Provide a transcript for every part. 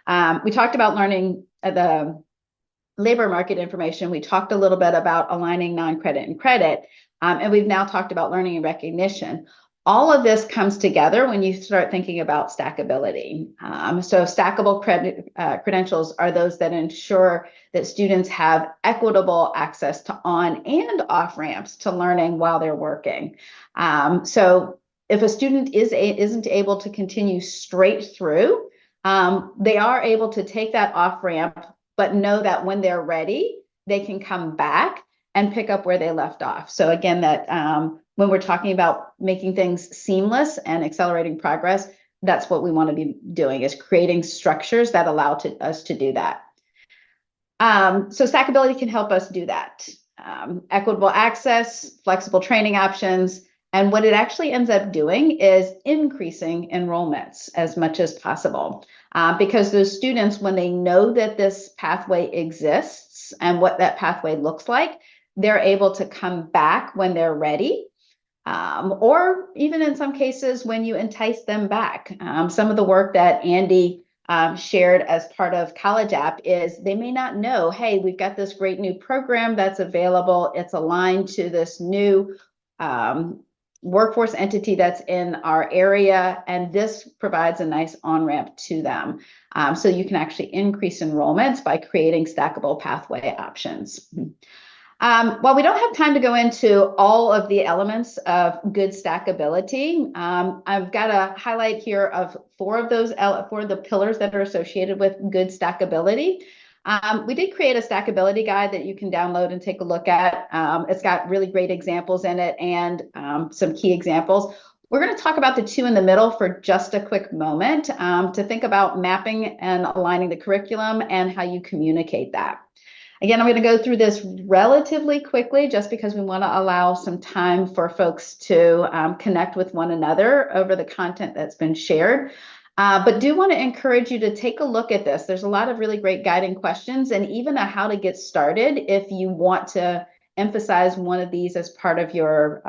We talked about learning the labor market information. We talked a little bit about aligning non-credit and credit, and we've now talked about learning and recognition. All of this comes together when you start thinking about stackability. So stackable credentials are those that ensure that students have equitable access to on and off ramps to learning while they're working. So if a student isn't able to continue straight through, they are able to take that off ramp, but know that when they're ready, they can come back and pick up where they left off. So again, that when we're talking about making things seamless and accelerating progress, that's what we want to be doing, is creating structures that allow us to do that. So Stackability can help us do that. Equitable access, flexible training options, and what it actually ends up doing is increasing enrollments as much as possible. Because those students, when they know that this pathway exists and what that pathway looks like, they're able to come back when they're ready, or even in some cases when you entice them back. Some of the work that Andy shared as part of College App is they may not know, hey, we've got this great new program that's available. It's aligned to this new workforce entity that's in our area, and this provides a nice on-ramp to them. So you can actually increase enrollments by creating stackable pathway options. While we don't have time to go into all of the elements of good stackability, I've got a highlight here of four of the pillars that are associated with good stackability. We did create a stackability guide that you can download and take a look at. It's got really great examples in it and some key examples. We're going to talk about the two in the middle for just a quick moment to think about mapping and aligning the curriculum and how you communicate that. Again, I'm going to go through this relatively quickly just because we want to allow some time for folks to connect with one another over the content that's been shared. But do want to encourage you to take a look at this. There's a lot of really great guiding questions and even a how to get started if you want to emphasize one of these as part of your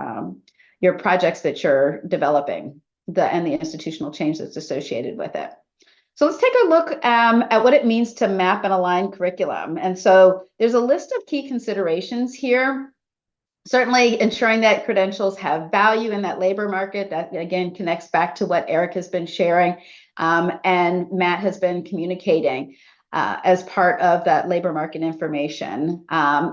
projects that you're developing and the institutional change that's associated with it. So let's take a look at what it means to map and align curriculum. And so there's a list of key considerations here. Certainly ensuring that credentials have value in that labor market. That again connects back to what Eric has been sharing and Matt has been communicating as part of that labor market information.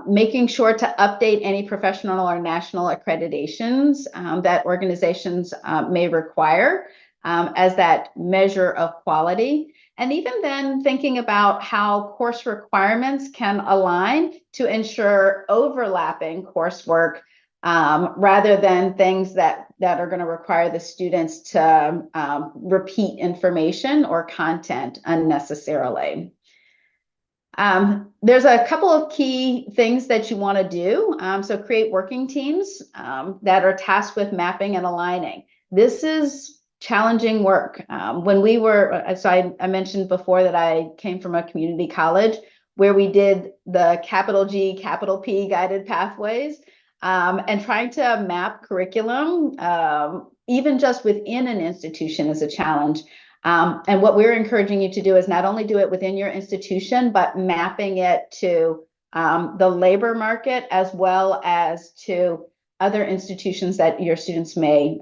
Making sure to update any professional or national accreditations that organizations may require as that measure of quality. And even then thinking about how course requirements can align to ensure overlapping coursework rather than things that are going to require the students to repeat information or content unnecessarily. There's a couple of key things that you want to do. So create working teams that are tasked with mapping and aligning. This is challenging work. When we were, so I mentioned before that I came from a community college where we did the capital G, capital P guided pathways and trying to map curriculum, even just within an institution is a challenge. And what we're encouraging you to do is not only do it within your institution, but mapping it to the labor market as well as to other institutions that your students may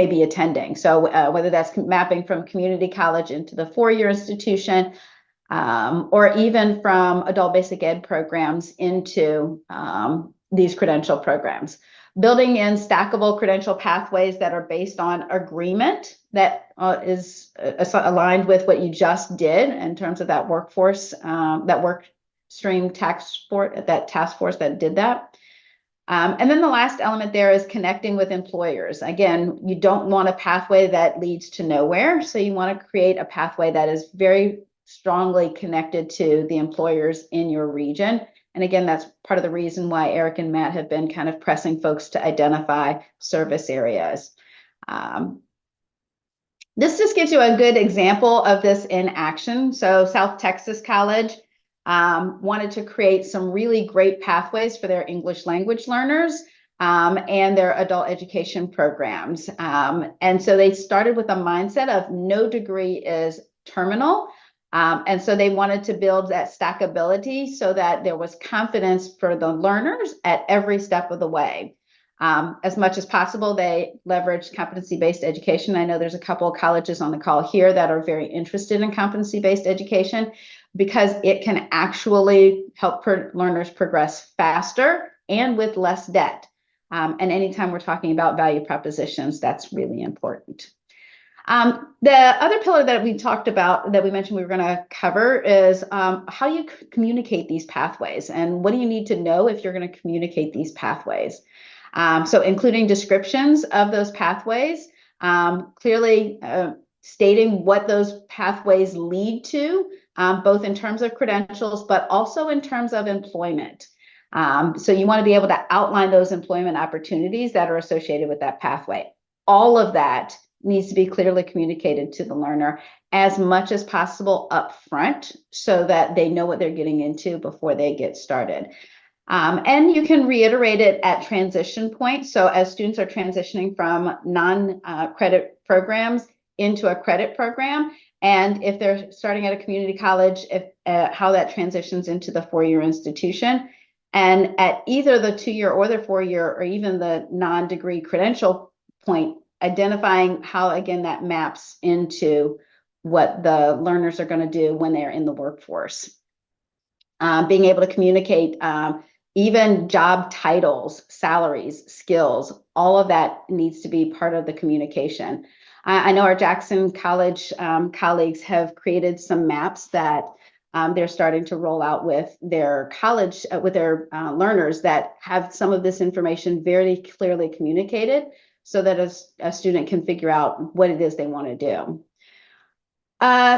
be attending. So whether that's mapping from community college into the four-year institution, or even from adult basic ed programs into these credential programs. Building in stackable credential pathways that are based on agreement that is aligned with what you just did in terms of that workforce, that work stream task force that did that. And then the last element there is connecting with employers. Again, you don't want a pathway that leads to nowhere. So you want to create a pathway that is very strongly connected to the employers in your region. And again, that's part of the reason why Eric and Matt have been kind of pressing folks to identify service areas. This just gives you a good example of this in action. So South Texas College wanted to create some really great pathways for their English language learners and their adult education programs. And so they started with a mindset of no degree is terminal. And so they wanted to build that stackability so that there was confidence for the learners at every step of the way. As much as possible, they leveraged competency-based education. I know there's a couple of colleges on the call here that are very interested in competency-based education because it can actually help learners progress faster and with less debt. And anytime we're talking about value propositions, that's really important. The other pillar that we talked about, that we mentioned we were going to cover, is how you communicate these pathways, and what do you need to know if you're going to communicate these pathways. So including descriptions of those pathways, clearly stating what those pathways lead to, both in terms of credentials, but also in terms of employment. So you want to be able to outline those employment opportunities that are associated with that pathway. All of that needs to be clearly communicated to the learner as much as possible up front so that they know what they're getting into before they get started. And you can reiterate it at transition points. So as students are transitioning from non-credit programs into a credit program, and if they're starting at a community college, how that transitions into the four-year institution. And at either the 2-year or the 4-year or even the non-degree credential point, identifying how, again, that maps into what the learners are going to do when they're in the workforce. Being able to communicate even job titles, salaries, skills, all of that needs to be part of the communication. I know our Jackson College colleagues have created some maps that they're starting to roll out with their college, with their learners, that have some of this information very clearly communicated so that a student can figure out what it is they want to do.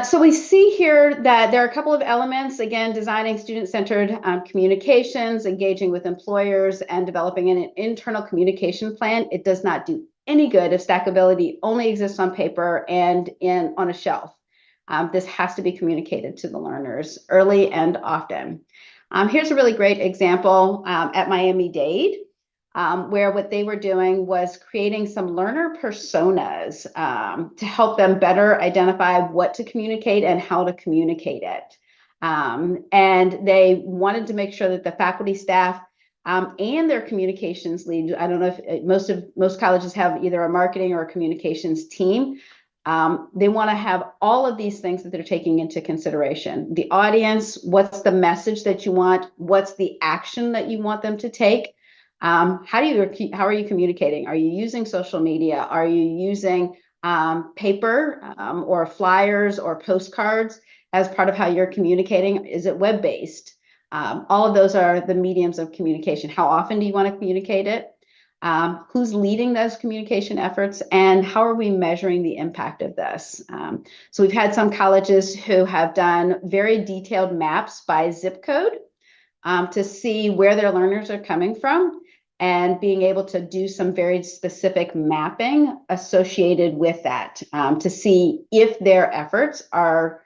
So we see here that there are a couple of elements, again, designing student-centered communications, engaging with employers, and developing an internal communication plan. It does not do any good if stackability only exists on paper and on a shelf. This has to be communicated to the learners early and often. Here's a really great example at Miami-Dade. Where what they were doing was creating some learner personas to help them better identify what to communicate and how to communicate it. And they wanted to make sure that the faculty, staff, and their communications lead, I don't know if most colleges have either a marketing or a communications team. They want to have all of these things that they're taking into consideration. The audience, what's the message that you want? What's the action that you want them to take? How are you communicating? Are you using social media? Are you using paper or flyers or postcards as part of how you're communicating? Is it web-based? All of those are the mediums of communication. How often do you want to communicate it? Who's leading those communication efforts? And how are we measuring the impact of this? So we've had some colleges who have done very detailed maps by zip code to see where their learners are coming from, and being able to do some very specific mapping associated with that to see if their efforts are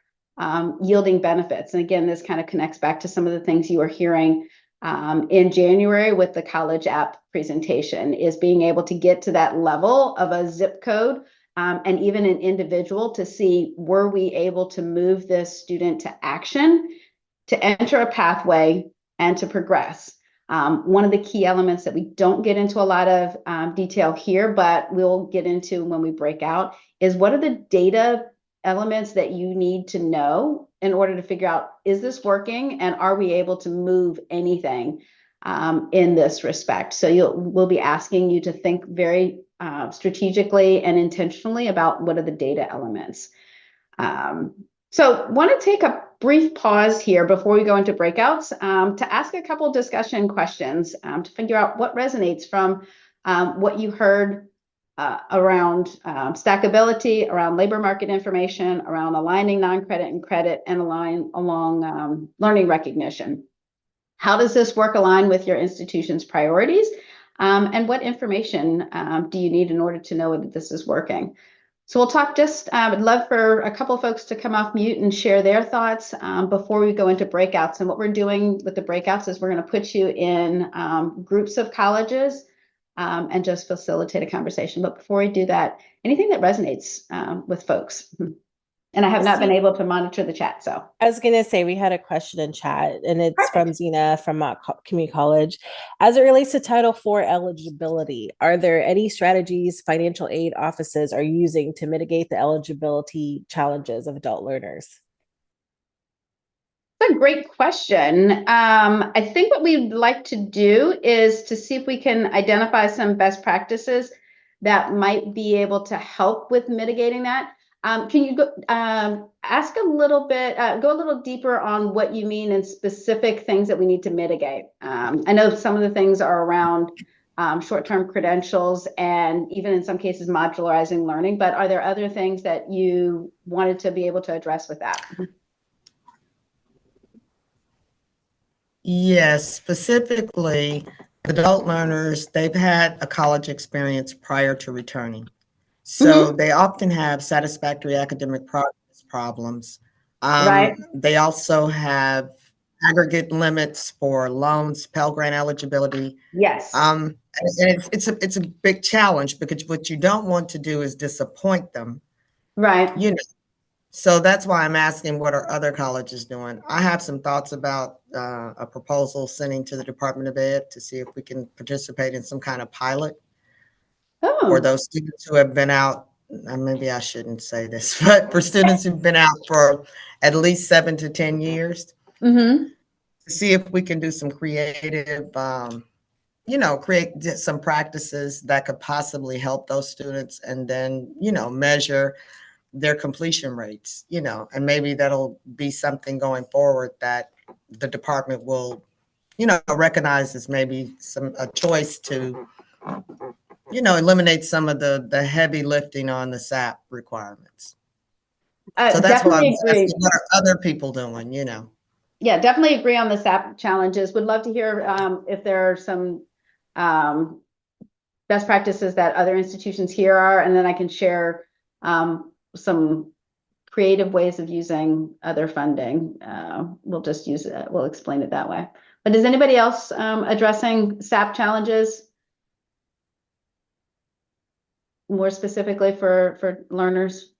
yielding benefits. And again, this kind of connects back to some of the things you were hearing in January with the college app presentation, is being able to get to that level of a zip code and even an individual to see, were we able to move this student to action, to enter a pathway, and to progress. One of the key elements that we don't get into a lot of detail here, but we'll get into when we break out, is what are the data elements that you need to know in order to figure out, is this working, and are we able to move anything in this respect? So we'll be asking you to think very strategically and intentionally about what are the data elements. So want to take a brief pause here before we go into breakouts to ask a couple discussion questions to figure out what resonates from what you heard around stackability, around labor market information, around aligning non-credit and credit, and along learning recognition. How does this work align with your institution's priorities? And what information do you need in order to know that this is working? So we'll talk I would love for a couple of folks to come off mute and share their thoughts before we go into breakouts. And what we're doing with the breakouts is we're going to put you in groups of colleges and just facilitate a conversation. But before we do that, anything that resonates with folks? And I have not been able to monitor the chat, so. I was going to say we had a question in chat, and it's from Perfect. Zena from Community College. As it relates to Title IV eligibility, are there any strategies financial aid offices are using to mitigate the eligibility challenges of adult learners? That's a great question. I think what we'd like to do is to see if we can identify some best practices that might be able to help with mitigating that. Can you go ask a little bit, go a little deeper on what you mean in specific things that we need to mitigate? I know some of the things are around short-term credentials and even in some cases modularizing learning, but are there other things that you wanted to be able to address with that? Yes, specifically, adult learners, they've had a college experience prior to returning. So they often have satisfactory academic progress problems. Right. They also have aggregate limits for loans, Pell Grant eligibility. Yes. And it's a big challenge because what you don't want to do is disappoint them. Right. You know, so that's why I'm asking what are other colleges doing. I have some thoughts about a proposal sending to the Department of Ed to see if we can participate in some kind of pilot for Oh. those students who have been out. Maybe I shouldn't say this, but for students who've been out for at least 7 to 10 years, Mm-hmm. to see if we can do some creative, create some practices that could possibly help those students and then, measure their completion rates, and maybe that'll be something going forward that the department will, recognize as maybe a choice to, eliminate some of the heavy lifting on the SAP requirements. So that's why I Definitely was agree. asking, what are other people doing, Yeah, definitely agree on the SAP challenges. Would love to hear if there are some best practices that other institutions here are, and then I can share some creative ways of using other funding. We'll just use it. We'll explain it that way. But is anybody else addressing SAP challenges more specifically for learners?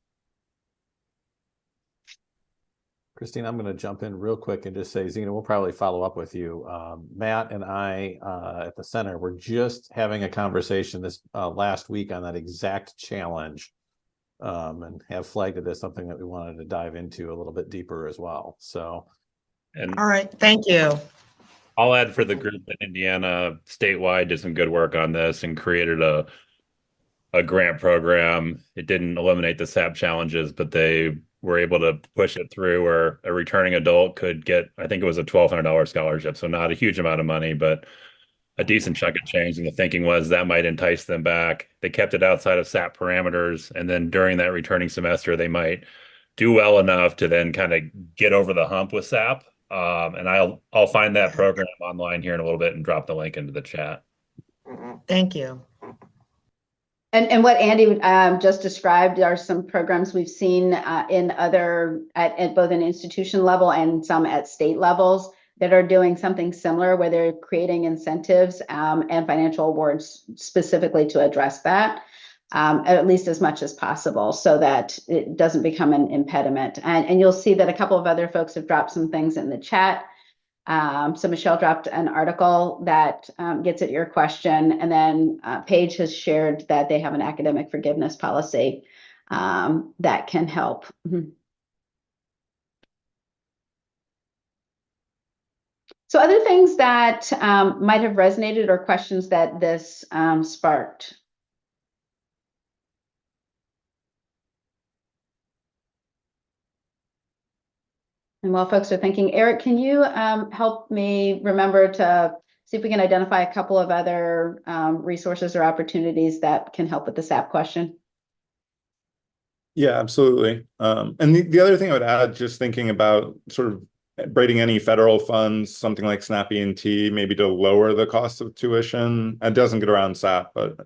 Christine, I'm going to jump in real quick and just say, Zena, we'll probably follow up with you. Matt and I at the center were just having a conversation this last week on that exact challenge, and have flagged it as something that we wanted to dive into a little bit deeper as well. So, all right, thank you. I'll add for the group that Indiana statewide did some good work on this and created a grant program. It didn't eliminate the SAP challenges, but they were able to push it through where a returning adult could get, I think it was a $1,200 scholarship. So not a huge amount of money, but a decent chunk of change. And the thinking was that might entice them back. They kept it outside of SAP parameters. And then during that returning semester, they might do well enough to then kind of get over the hump with SAP. And I'll find that program online here in a little bit and drop the link into the chat. Thank you. And what Andy just described are some programs we've seen in other at both an institution level and some at state levels that are doing something similar, where they're creating incentives and financial awards specifically to address that, at least as much as possible, so that it doesn't become an impediment. And you'll see that a couple of other folks have dropped some things in the chat. So Michelle dropped an article that gets at your question, and then Paige has shared that they have an academic forgiveness policy that can help. So other things that might have resonated or questions that this sparked. And while folks are thinking, Eric, can you help me remember to see if we can identify a couple of other resources or opportunities that can help with the SAP question? Yeah, absolutely. And the other thing I would add, just thinking about sort of braiding any federal funds, something like SNAP ENT, maybe to lower the cost of tuition. It doesn't get around SAP, but